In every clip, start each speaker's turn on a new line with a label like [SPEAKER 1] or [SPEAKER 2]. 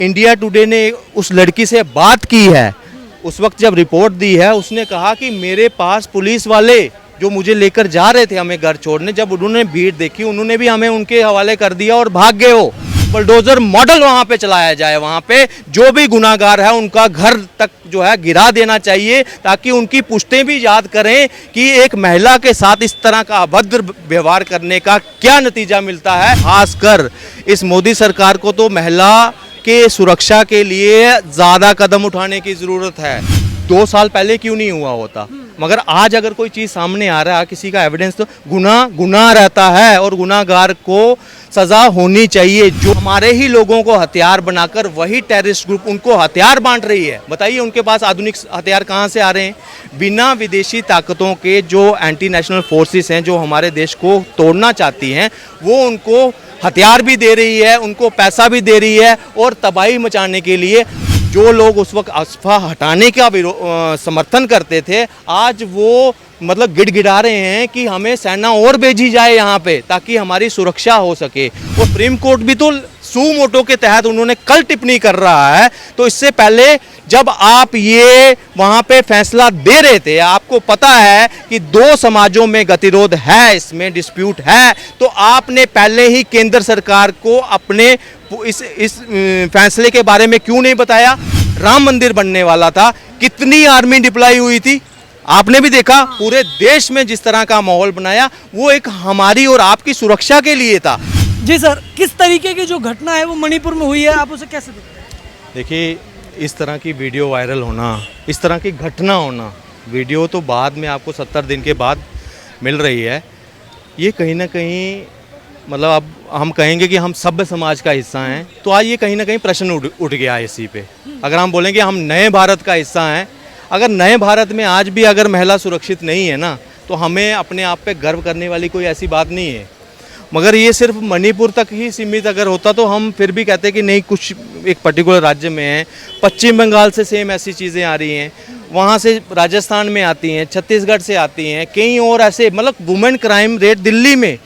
[SPEAKER 1] India today ने उस लड़की से बात की है, उस वक्त जब रिपोर्ट दी है उसने कहा कि मेरे पास पुलिस वाले जो मुझे लेकर जा रहे थे हमें घर छोड़ने, जब उन्होंने भीड़ देखी उन्होंने भी हमें उनके हवाले कर दिया और भाग गए। हो बुलडोजर मॉडल वहां पे चलाया जाए, वहां पे जो भी गुनाहगार है उनका घर तक जो है गिरा देना चाहिए, ताकि उनकी पुश्तें भी याद करें कि एक महिला के साथ इस तरह का अभद्र व्यवहार करने का क्या नतीजा मिलता है। खासकर इस मोदी सरकार को तो महिला के सुरक्षा के लिए ज़्यादा कदम उठाने की ज़रूरत है। 2 साल पहले क्यों नहीं हुआ होता, मगर आज अगर कोई चीज़ सामने आ रहा है किसी का एविडेंस, तो गुनाह रहता है और गुनाहगार को सज़ा होनी चाहिए। जो हमारे ही लोगों को हथियार बनाकर वही टेररिस्ट ग्रुप उनको हथियार बांट रही है, बताइए उनके पास आधुनिक हथियार कहाँ से आ रहे हैं। बिना विदेशी ताकतों के जो एंटी नेशनल फोर्सेस हैं जो हमारे देश को तोड़ना चाहती हैं, वो उनको हथियार भी दे रही है, उनको पैसा भी दे रही है, और तबाही मचाने के लिए जो लोग उस वक्त अफवाह हटाने का समर्थन करते थे, आज वो मतलब गिड़गिड़ा रहे हैं कि हमें सेना और भेजी जाए यहाँ पे ताकि हमारी सुरक्षा हो सके। और सुप्रीम कोर्ट भी तो सू मोटो के तहत उन्होंने कल टिप्पणी कर रहा है, तो इससे पहले जब आप ये वहाँ पे फैसला दे रहे थे, आपको पता है कि 2 समाजों में गतिरोध है, इसमें डिस्प्यूट है, तो आपने पहले ही केंद्र सरकार को अपने इस फैसले के बारे में क्यों नहीं बताया। राम मंदिर बनने वाला था, कितनी आर्मी डिप्लॉय हुई थी, आपने भी देखा। पूरे देश में जिस तरह का माहौल बनाया वो एक हमारी और आपकी सुरक्षा के लिए था।
[SPEAKER 2] जी सर, किस तरीके की जो घटना है वो मणिपुर में हुई है, आप उसे कैसे देखते हैं?
[SPEAKER 1] देखिए, इस तरह की वीडियो वायरल होना, इस तरह की घटना होना, वीडियो तो बाद में आपको 70 दिन के बाद मिल रही है, ये कहीं ना कहीं मतलब अब हम कहेंगे कि हम सभ्य समाज का हिस्सा हैं, तो आज ये कहीं ना कहीं प्रश्न उठ गया है इसी पे। अगर हम बोलेंगे हम नए भारत का हिस्सा हैं, अगर नए भारत में आज भी अगर महिला सुरक्षित नहीं है ना, तो हमें अपने आप पे गर्व करने वाली कोई ऐसी बात नहीं है। मगर ये सिर्फ मणिपुर तक ही सीमित अगर होता तो हम फिर भी कहते कि नहीं, कुछ एक पर्टिकुलर राज्य में है। पश्चिम बंगाल से सेम ऐसी चीज़ें आ रही हैं, वहाँ से राजस्थान में आती हैं, छत्तीसगढ़ से आती हैं, कई और ऐसे, मतलब वुमेन क्राइम रेट दिल्ली में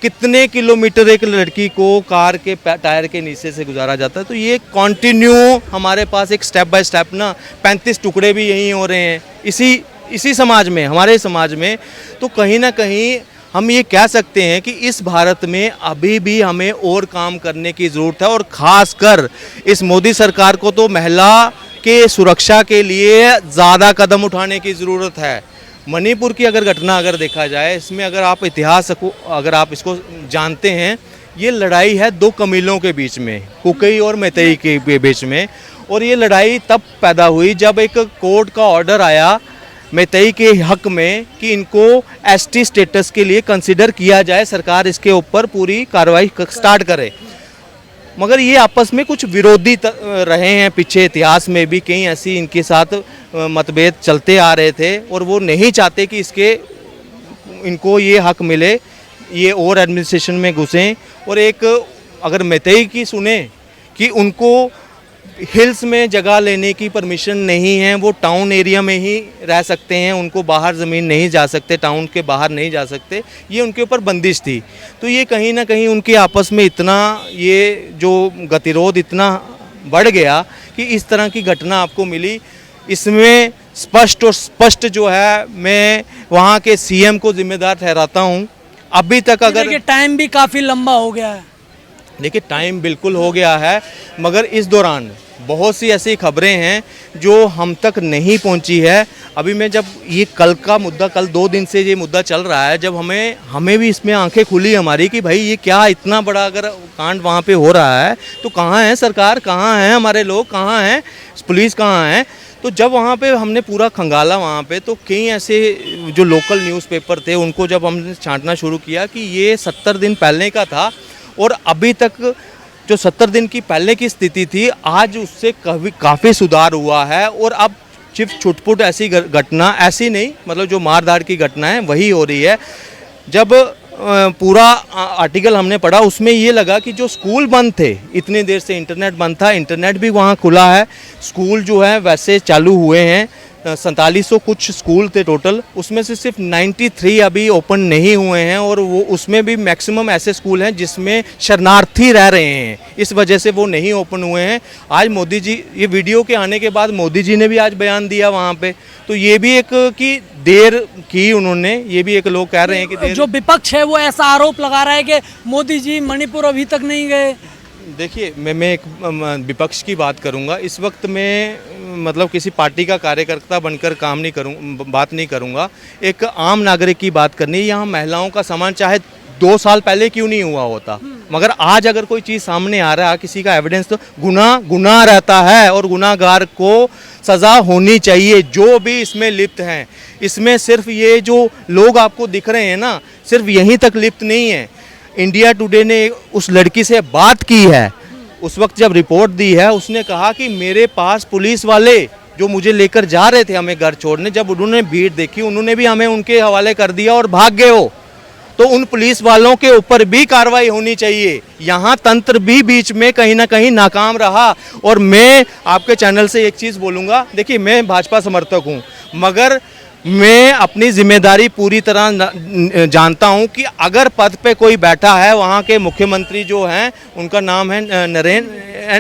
[SPEAKER 1] कितने किलोमीटर एक लड़की को कार के टायर के नीचे से गुजारा जाता है। तो ये कंटिन्यू हमारे पास एक स्टेप बाय स्टेप ना 35 टुकड़े भी यही हो रहे हैं इसी समाज में, हमारे समाज में। तो कहीं ना कहीं हम ये कह सकते हैं कि इस भारत में अभी भी हमें और काम करने की ज़रूरत है, और ख़ासकर इस मोदी सरकार को तो महिला के सुरक्षा के लिए ज़्यादा कदम उठाने की ज़रूरत है। मणिपुर की अगर घटना अगर देखा जाए, इसमें अगर आप इतिहास को अगर आप इसको जानते हैं, ये लड़ाई है 2 कबीलों के बीच में, कुकी और मैतेई के बीच में। और ये लड़ाई तब पैदा हुई जब एक कोर्ट का ऑर्डर आया मैतेई के हक में कि इनको एसटी स्टेटस के लिए कंसिडर किया जाए, सरकार इसके ऊपर पूरी कार्रवाई स्टार्ट करे। मगर ये आपस में कुछ विरोधी रहे हैं, पीछे इतिहास में भी कई ऐसी इनके साथ मतभेद चलते आ रहे थे, और वो नहीं चाहते कि इनको ये हक मिले, ये और एडमिनिस्ट्रेशन में घुसें। और एक अगर मैतेई की सुने कि उनको हिल्स में जगह लेने की परमिशन नहीं है, वो टाउन एरिया में ही रह सकते हैं, उनको बाहर ज़मीन नहीं जा सकते, टाउन के बाहर नहीं जा सकते, ये उनके ऊपर बंदिश थी। तो ये कहीं ना कहीं उनके आपस में इतना ये जो गतिरोध इतना बढ़ गया कि इस तरह की घटना आपको मिली। इसमें स्पष्ट जो है मैं वहाँ के सीएम को जिम्मेदार ठहराता हूँ। अभी तक अगर
[SPEAKER 2] टाइम भी काफ़ी लंबा हो गया है,
[SPEAKER 1] देखिए टाइम बिल्कुल हो गया है, मगर इस दौरान बहुत सी ऐसी खबरें हैं जो हम तक नहीं पहुंची है। अभी मैं जब ये कल का मुद्दा, कल 2 दिन से ये मुद्दा चल रहा है, जब हमें भी इसमें आंखें खुली हमारी कि भाई ये क्या इतना बड़ा अगर कांड वहाँ पे हो रहा है तो कहाँ है सरकार, कहाँ हैं हमारे लोग, कहाँ हैं पुलिस, कहाँ है। तो जब वहाँ पे हमने पूरा खंगाला वहाँ पे, तो कई ऐसे जो लोकल न्यूज़पेपर थे उनको जब हमने छांटना शुरू किया कि ये 70 दिन पहले का था, और अभी तक जो 70 दिन की पहले की स्थिति थी आज उससे काफ़ी सुधार हुआ है। और अब सिर्फ छुटपुट ऐसी घटना, ऐसी नहीं, मतलब जो मारधाड़ की घटना है वही हो रही है। जब पूरा आर्टिकल हमने पढ़ा उसमें ये लगा कि जो स्कूल बंद थे, इतनी देर से इंटरनेट बंद था, इंटरनेट भी वहाँ खुला है, स्कूल जो है वैसे चालू हुए हैं, 4700 कुछ स्कूल थे टोटल, उसमें से सिर्फ 93 अभी ओपन नहीं हुए हैं और वो उसमें भी मैक्सिमम ऐसे स्कूल हैं जिसमें शरणार्थी रह रहे हैं, इस वजह से वो नहीं ओपन हुए हैं। आज मोदी जी, ये वीडियो के आने के बाद मोदी जी ने भी आज बयान दिया वहाँ पे, तो ये भी एक कि देर की उन्होंने, ये भी एक लोग कह रहे हैं कि देर।
[SPEAKER 2] जो विपक्ष है वो ऐसा आरोप लगा रहा है कि मोदी जी मणिपुर अभी तक नहीं गए।
[SPEAKER 1] देखिए, मैं एक विपक्ष की बात करूंगा। इस वक्त मैं मतलब किसी पार्टी का कार्यकर्ता बनकर काम नहीं करूँ, बात नहीं करूंगा। एक आम नागरिक की बात करनी है। यहाँ महिलाओं का सम्मान चाहे 2 साल पहले क्यों नहीं हुआ होता, मगर आज अगर कोई चीज़ सामने आ रहा है, किसी का एविडेंस, तो गुनाह रहता है और गुनाहगार को सज़ा होनी चाहिए, जो भी इसमें लिप्त हैं। इसमें सिर्फ ये जो लोग आपको दिख रहे हैं ना, सिर्फ यहीं तक लिप्त नहीं है। इंडिया टुडे ने उस लड़की से बात की है, उस वक्त जब रिपोर्ट दी है, उसने कहा कि मेरे पास पुलिस वाले जो मुझे लेकर जा रहे थे हमें घर छोड़ने, जब उन्होंने भीड़ देखी, उन्होंने भी हमें उनके हवाले कर दिया और भाग गए हो। तो उन पुलिस वालों के ऊपर भी कार्रवाई होनी चाहिए। यहाँ तंत्र भी बीच में कहीं ना कहीं नाकाम रहा। और मैं आपके चैनल से एक चीज़ बोलूँगा, देखिए मैं भाजपा समर्थक हूँ, मगर मैं अपनी जिम्मेदारी पूरी तरह जानता हूं कि अगर पद पे कोई बैठा है, वहां के मुख्यमंत्री जो हैं, उनका नाम है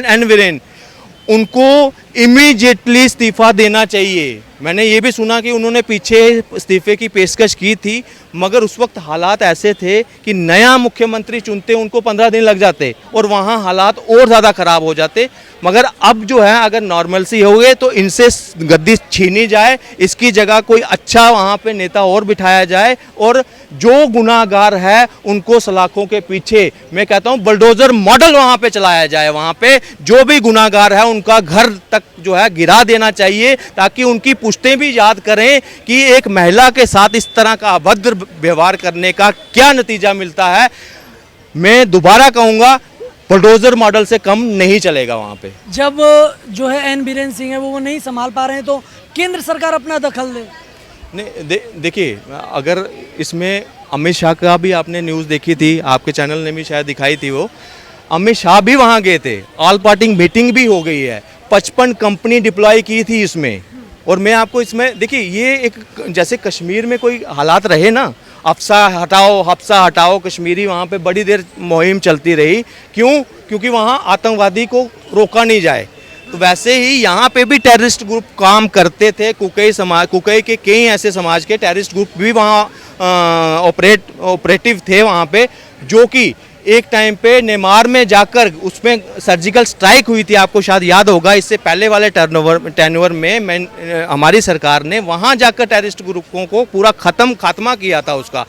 [SPEAKER 1] एन वीरेन, उनको इमीडिएटली इस्तीफा देना चाहिए। मैंने ये भी सुना कि उन्होंने पीछे इस्तीफे की पेशकश की थी, मगर उस वक्त हालात ऐसे थे कि नया मुख्यमंत्री चुनते उनको 15 दिन लग जाते और वहाँ हालात और ज़्यादा ख़राब हो जाते। मगर अब जो है, अगर नॉर्मलसी हो गए तो इनसे गद्दी छीनी जाए, इसकी जगह कोई अच्छा वहाँ पे नेता और बिठाया जाए और जो गुनाहगार है उनको सलाखों के पीछे, मैं कहता हूँ बुलडोज़र मॉडल वहाँ पे चलाया जाए। वहाँ पे जो भी गुनाहगार है उनका घर तक जो है गिरा देना चाहिए, ताकि उनकी पुश्तें भी याद करें कि एक महिला के साथ इस तरह का अभद्र व्यवहार करने का क्या नतीजा मिलता है। मैं दोबारा कहूँगा, बुलडोजर मॉडल से कम नहीं चलेगा वहाँ पे।
[SPEAKER 2] जब जो है एन बीरेन सिंह है वो नहीं संभाल पा रहे हैं, तो केंद्र सरकार अपना दखल दे।
[SPEAKER 1] नहीं, देखिए, अगर इसमें अमित शाह का भी आपने न्यूज़ देखी थी, आपके चैनल ने भी शायद दिखाई थी, वो अमित शाह भी वहाँ गए थे, ऑल पार्टी मीटिंग भी हो गई है, 55 कंपनी डिप्लॉय की थी इसमें। और मैं आपको इसमें, देखिए, ये एक जैसे कश्मीर में कोई हालात रहे ना, हफ्सा हटाओ कश्मीरी, वहाँ पे बड़ी देर मुहिम चलती रही। क्यों? क्योंकि वहाँ आतंकवादी को रोका नहीं जाए। तो वैसे ही यहाँ पे भी टेररिस्ट ग्रुप काम करते थे। कुकई के कई ऐसे समाज के टेररिस्ट ग्रुप भी वहाँ ऑपरेटिव थे वहाँ पे, जो कि एक टाइम पे नेमार में जाकर उसमें सर्जिकल स्ट्राइक हुई थी, आपको शायद याद होगा। इससे पहले वाले टर्नओवर में हमारी सरकार ने वहाँ जाकर टेररिस्ट ग्रुपों को पूरा खात्मा किया था उसका।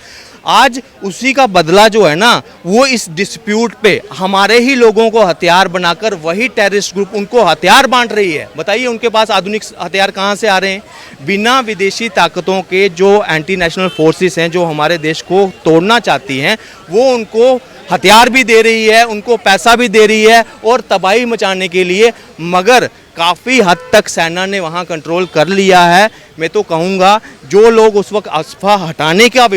[SPEAKER 1] आज उसी का बदला जो है ना, वो इस डिस्प्यूट पे हमारे ही लोगों को हथियार बनाकर वही टेररिस्ट ग्रुप उनको हथियार बांट रही है। बताइए, उनके पास आधुनिक हथियार कहाँ से आ रहे हैं? बिना विदेशी ताकतों के जो एंटी नेशनल फोर्सेस हैं, जो हमारे देश को तोड़ना चाहती हैं, वो उनको हथियार भी दे रही है, उनको पैसा भी दे रही है और तबाही मचाने के लिए। मगर काफ़ी हद तक सेना ने वहाँ कंट्रोल कर लिया है। मैं तो कहूँगा, जो लोग उस वक्त अफवाह हटाने का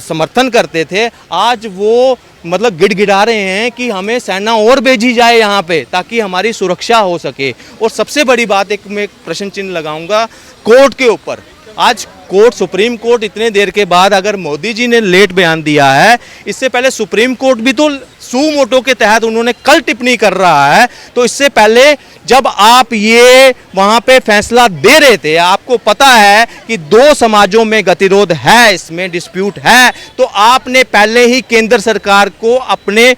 [SPEAKER 1] समर्थन करते थे, आज वो मतलब गिड़गिड़ा रहे हैं कि हमें सेना और भेजी जाए यहाँ पे, ताकि हमारी सुरक्षा हो सके। और सबसे बड़ी बात, मैं एक प्रश्न चिन्ह लगाऊंगा कोर्ट के ऊपर। आज कोर्ट, सुप्रीम कोर्ट इतने देर के बाद, अगर मोदी जी ने लेट बयान दिया है, इससे पहले सुप्रीम कोर्ट भी तो सू मोटो के तहत उन्होंने कल टिप्पणी कर रहा है। तो इससे पहले जब आप ये वहाँ पे फैसला दे रहे थे, आपको पता है कि 2 समाजों में गतिरोध है, इसमें डिस्प्यूट है, तो आपने पहले ही केंद्र सरकार को अपने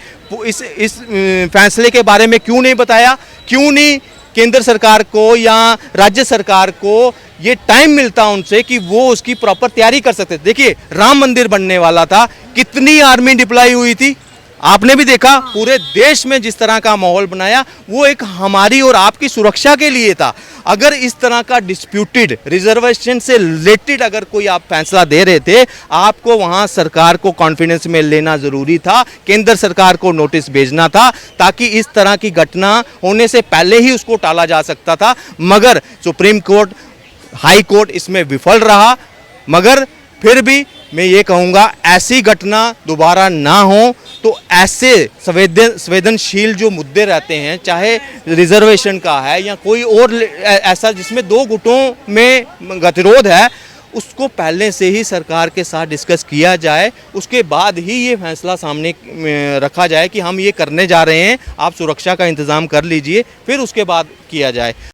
[SPEAKER 1] इस फैसले के बारे में क्यों नहीं बताया? क्यों नहीं केंद्र सरकार को या राज्य सरकार को ये टाइम मिलता उनसे कि वो उसकी प्रॉपर तैयारी कर सकते? देखिए, राम मंदिर बनने वाला था, कितनी आर्मी डिप्लॉय हुई थी, आपने भी देखा। पूरे देश में जिस तरह का माहौल बनाया, वो एक हमारी और आपकी सुरक्षा के लिए था। अगर इस तरह का डिस्प्यूटेड रिजर्वेशन से रिलेटेड अगर कोई आप फैसला दे रहे थे, आपको वहां सरकार को कॉन्फिडेंस में लेना जरूरी था, केंद्र सरकार को नोटिस भेजना था, ताकि इस तरह की घटना होने से पहले ही उसको टाला जा सकता था। मगर सुप्रीम कोर्ट, हाई कोर्ट इसमें विफल रहा। मगर फिर भी मैं ये कहूँगा, ऐसी घटना दोबारा ना हो। तो ऐसे संवेदनशील जो मुद्दे रहते हैं, चाहे रिजर्वेशन का है या कोई और ऐसा जिसमें दो गुटों में गतिरोध है, उसको पहले से ही सरकार के साथ डिस्कस किया जाए, उसके बाद ही ये फैसला सामने रखा जाए कि हम ये करने जा रहे हैं, आप सुरक्षा का इंतज़ाम कर लीजिए, फिर उसके बाद किया जाए।